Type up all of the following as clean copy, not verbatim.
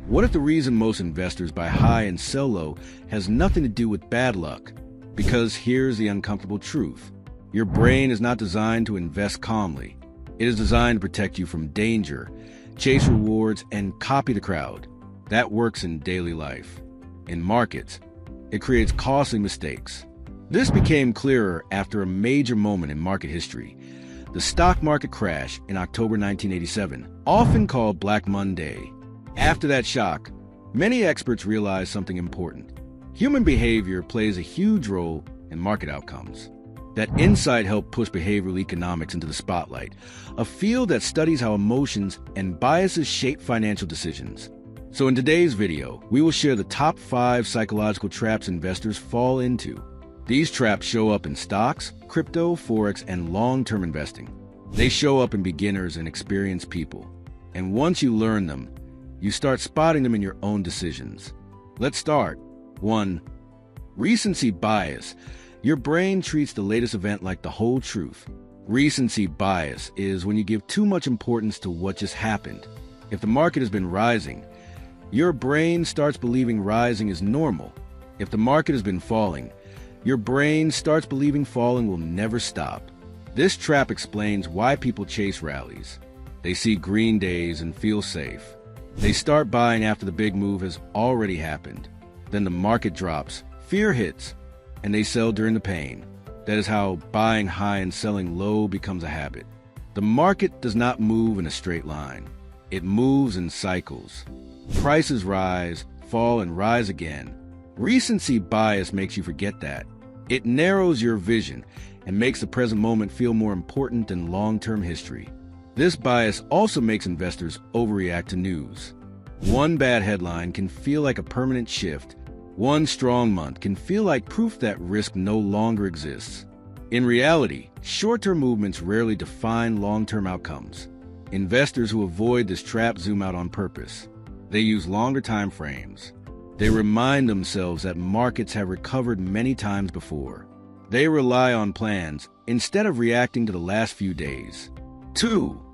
What if the reason most investors buy high and sell low has nothing to do with bad luck? Because here's the uncomfortable truth. Your brain is not designed to invest calmly. It is designed to protect you from danger, chase rewards, and copy the crowd. That works in daily life. In markets, it creates costly mistakes. This became clearer after a major moment in market history. The stock market crash in October 1987, often called Black Monday. After that shock, many experts realized something important. Human behavior plays a huge role in market outcomes. That insight helped push behavioral economics into the spotlight, a field that studies how emotions and biases shape financial decisions. So in today's video, we will share the top 5 psychological traps investors fall into. These traps show up in stocks, crypto, forex, and long-term investing. They show up in beginners and experienced people. And once you learn them, you start spotting them in your own decisions. Let's start. 1. Recency bias. Your brain treats the latest event like the whole truth. Recency bias is when you give too much importance to what just happened. If the market has been rising, your brain starts believing rising is normal. If the market has been falling, your brain starts believing falling will never stop. This trap explains why people chase rallies. They see green days and feel safe. They start buying after the big move has already happened. Then the market drops, fear hits, and they sell during the pain. That is how buying high and selling low becomes a habit. The market does not move in a straight line. It moves in cycles. Prices rise, fall, and rise again. Recency bias makes you forget that. It narrows your vision and makes the present moment feel more important than long-term history. This bias also makes investors overreact to news. One bad headline can feel like a permanent shift. One strong month can feel like proof that risk no longer exists. In reality, short-term movements rarely define long-term outcomes. Investors who avoid this trap zoom out on purpose. They use longer time frames. They remind themselves that markets have recovered many times before. They rely on plans instead of reacting to the last few days. 2.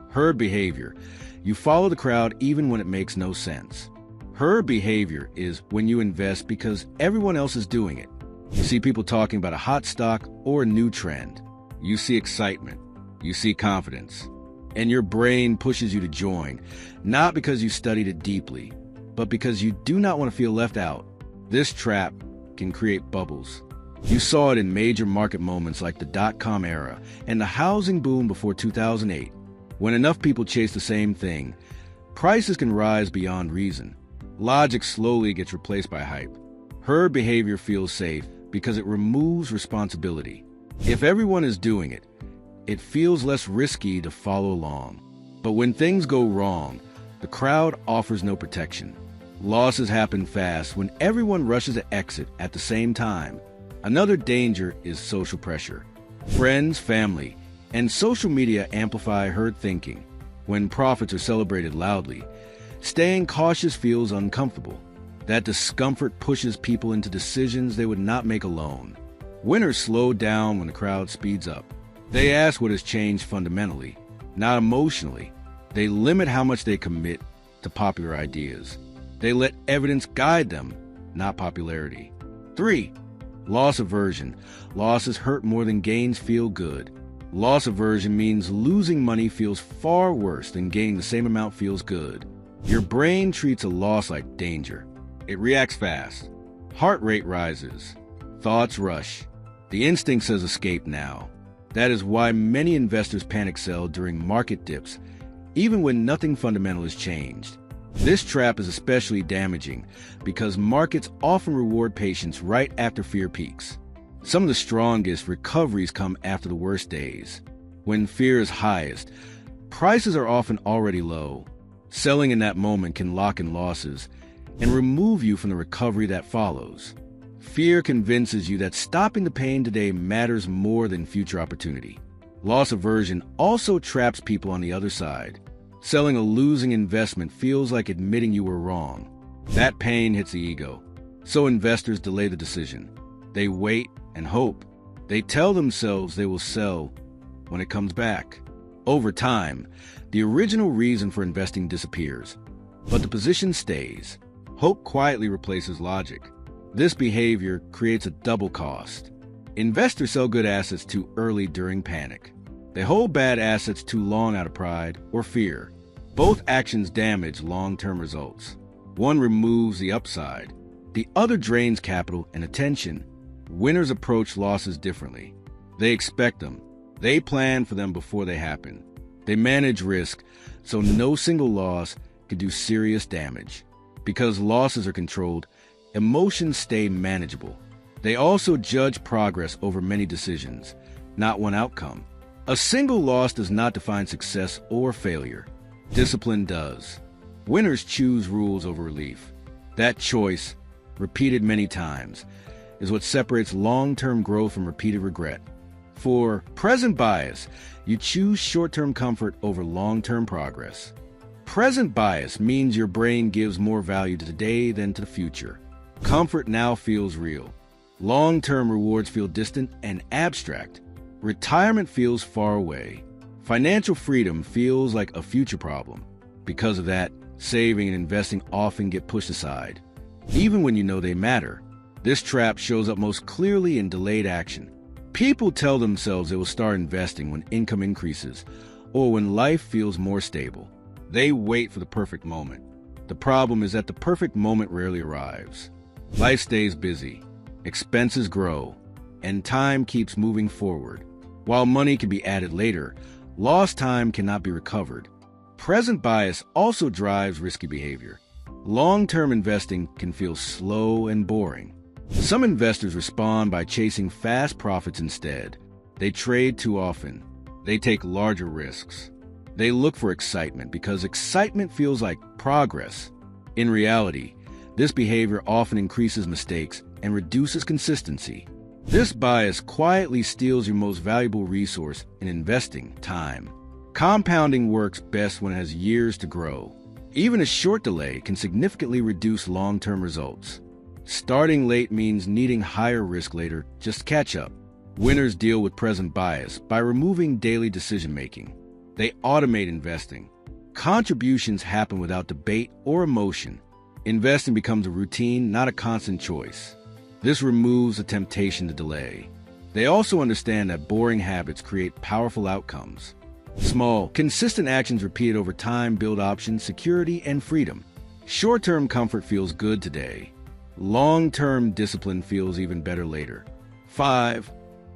Herd behavior. You follow the crowd even when it makes no sense. Herd behavior is when you invest because everyone else is doing it. You see people talking about a hot stock or a new trend. You see excitement. You see confidence. And your brain pushes you to join, not because you studied it deeply, but because you do not want to feel left out. This trap can create bubbles. You saw it in major market moments like the dot-com era and the housing boom before 2008. When enough people chase the same thing, prices can rise beyond reason. Logic slowly gets replaced by hype. Herd behavior feels safe because it removes responsibility. If everyone is doing it, it feels less risky to follow along. But when things go wrong, the crowd offers no protection. Losses happen fast when everyone rushes to exit at the same time. Another danger is social pressure. Friends, family, and social media amplify herd thinking. When profits are celebrated loudly, staying cautious feels uncomfortable. That discomfort pushes people into decisions they would not make alone. Winners slow down when the crowd speeds up. They ask what has changed fundamentally, not emotionally. They limit how much they commit to popular ideas. They let evidence guide them, not popularity. 3. Loss aversion. Losses hurt more than gains feel good. Loss aversion means losing money feels far worse than gaining the same amount feels good. Your brain treats a loss like danger. It reacts fast. Heart rate rises. Thoughts rush. The instinct says escape now. That is why many investors panic sell during market dips, even when nothing fundamental has changed. This trap is especially damaging because markets often reward patience right after fear peaks. Some of the strongest recoveries come after the worst days. When fear is highest, prices are often already low. Selling in that moment can lock in losses and remove you from the recovery that follows. Fear convinces you that stopping the pain today matters more than future opportunity. Loss aversion also traps people on the other side. Selling a losing investment feels like admitting you were wrong. That pain hits the ego. So investors delay the decision. They wait and hope. They tell themselves they will sell when it comes back. Over time, the original reason for investing disappears. but the position stays. Hope quietly replaces logic. This behavior creates a double cost. Investors sell good assets too early during panic. They hold bad assets too long out of pride or fear. Both actions damage long-term results. One removes the upside. The other drains capital and attention. Winners approach losses differently. They expect them. They plan for them before they happen. They manage risk, so no single loss can do serious damage. Because losses are controlled, emotions stay manageable. They also judge progress over many decisions, not one outcome. A single loss does not define success or failure. Discipline does. Winners choose rules over relief. That choice, repeated many times, is what separates long-term growth from repeated regret. For present bias, you choose short-term comfort over long-term progress. Present bias means your brain gives more value to today than to the future. Comfort now feels real. Long-term rewards feel distant and abstract. Retirement feels far away. Financial freedom feels like a future problem. Because of that, saving and investing often get pushed aside, even when you know they matter. This trap shows up most clearly in delayed action. People tell themselves they will start investing when income increases or when life feels more stable. They wait for the perfect moment. The problem is that the perfect moment rarely arrives. Life stays busy, expenses grow, and time keeps moving forward. While money can be added later, lost time cannot be recovered. Present bias also drives risky behavior. Long-term investing can feel slow and boring. Some investors respond by chasing fast profits instead. They trade too often. They take larger risks. They look for excitement because excitement feels like progress. In reality, this behavior often increases mistakes and reduces consistency. This bias quietly steals your most valuable resource in investing, time. Compounding works best when it has years to grow. Even a short delay can significantly reduce long-term results. Starting late means needing higher risk later. Just catch up. Winners deal with present bias by removing daily decision-making. They automate investing. Contributions happen without debate or emotion. Investing becomes a routine, not a constant choice. This removes the temptation to delay. They also understand that boring habits create powerful outcomes. Small, consistent actions repeated over time build options, security, and freedom. Short-term comfort feels good today. Long-term discipline feels even better later. 5.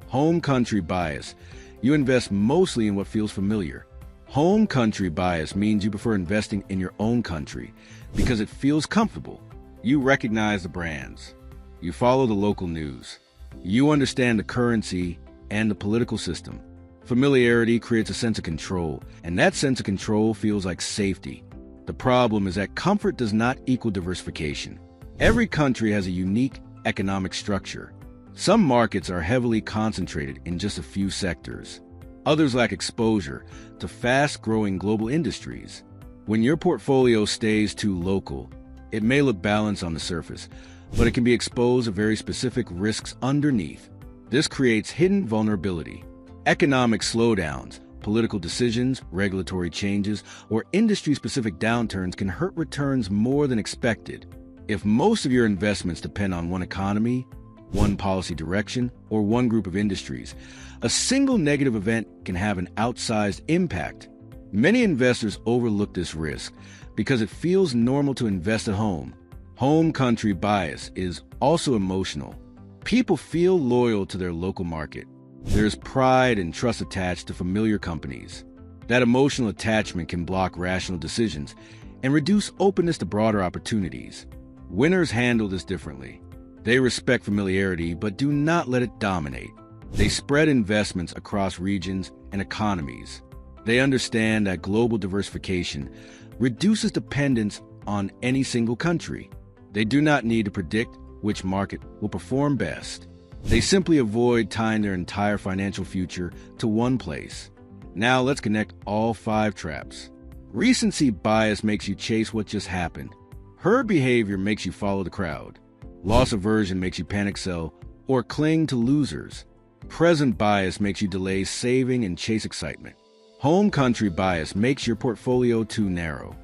Home country bias. You invest mostly in what feels familiar. Home country bias means you prefer investing in your own country because it feels comfortable. You recognize the brands. You follow the local news. You understand the currency and the political system. Familiarity creates a sense of control, and that sense of control feels like safety. The problem is that comfort does not equal diversification. Every country has a unique economic structure. Some markets are heavily concentrated in just a few sectors. Others lack exposure to fast-growing global industries. When your portfolio stays too local, it may look balanced on the surface, but it can be exposed to very specific risks underneath. This creates hidden vulnerability. Economic slowdowns, political decisions, regulatory changes, or industry-specific downturns can hurt returns more than expected. If most of your investments depend on one economy, one policy direction, or one group of industries, a single negative event can have an outsized impact. Many investors overlook this risk because it feels normal to invest at home. Home country bias is also emotional. People feel loyal to their local market. There's pride and trust attached to familiar companies. That emotional attachment can block rational decisions and reduce openness to broader opportunities. Winners handle this differently. They respect familiarity but do not let it dominate. They spread investments across regions and economies. They understand that global diversification reduces dependence on any single country. They do not need to predict which market will perform best. They simply avoid tying their entire financial future to one place. Now let's connect all 5 traps. Recency bias makes you chase what just happened. Herd behavior makes you follow the crowd. Loss aversion makes you panic sell or cling to losers. Present bias makes you delay saving and chase excitement. Home country bias makes your portfolio too narrow.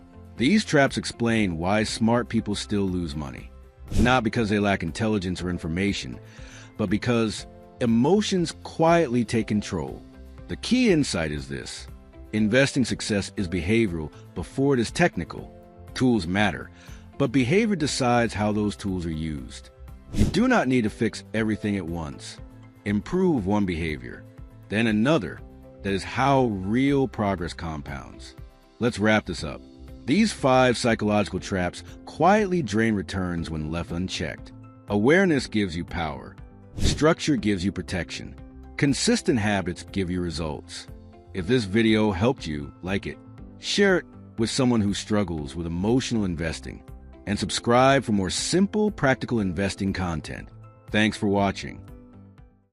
These traps explain why smart people still lose money. Not because they lack intelligence or information, but because emotions quietly take control. The key insight is this: investing success is behavioral before it is technical. Tools matter, but behavior decides how those tools are used. You do not need to fix everything at once. Improve one behavior, then another. That is how real progress compounds. Let's wrap this up. These 5 psychological traps quietly drain returns when left unchecked. Awareness gives you power. Structure gives you protection. Consistent habits give you results. If this video helped you, like it, share it with someone who struggles with emotional investing, and subscribe for more simple, practical investing content. Thanks for watching.